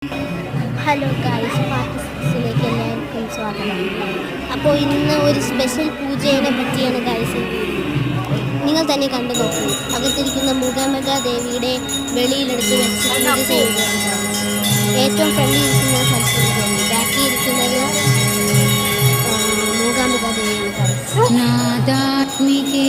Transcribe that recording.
Hello guys, part 6ലേക്ക് എല്ലാവർക്കും സ്വാഗതം. അപ്പോൾ ഇന്ന് ഒരു സ്പെഷ്യൽ പൂജയെ പറ്റിയാണ് ഗൈസ്. നിങ്ങൾ തന്നെ കണ്ടു നോക്കൂ. അകത്തിരിക്കുന്ന മൂകാംബിക ദേവിയുടെ വെളിയിലെടുത്ത് വെച്ച് പൂജ ചെയ്യുകയാണ്. ഏറ്റവും ഫ്രണ്ടിലിരിക്കുന്ന സരസ്വതി ദേവി, ബാക്കിയിരിക്കുന്നത് മൂകാംബിക ദേവിയാണ് ഗൈസ്. നാദാത്മികേ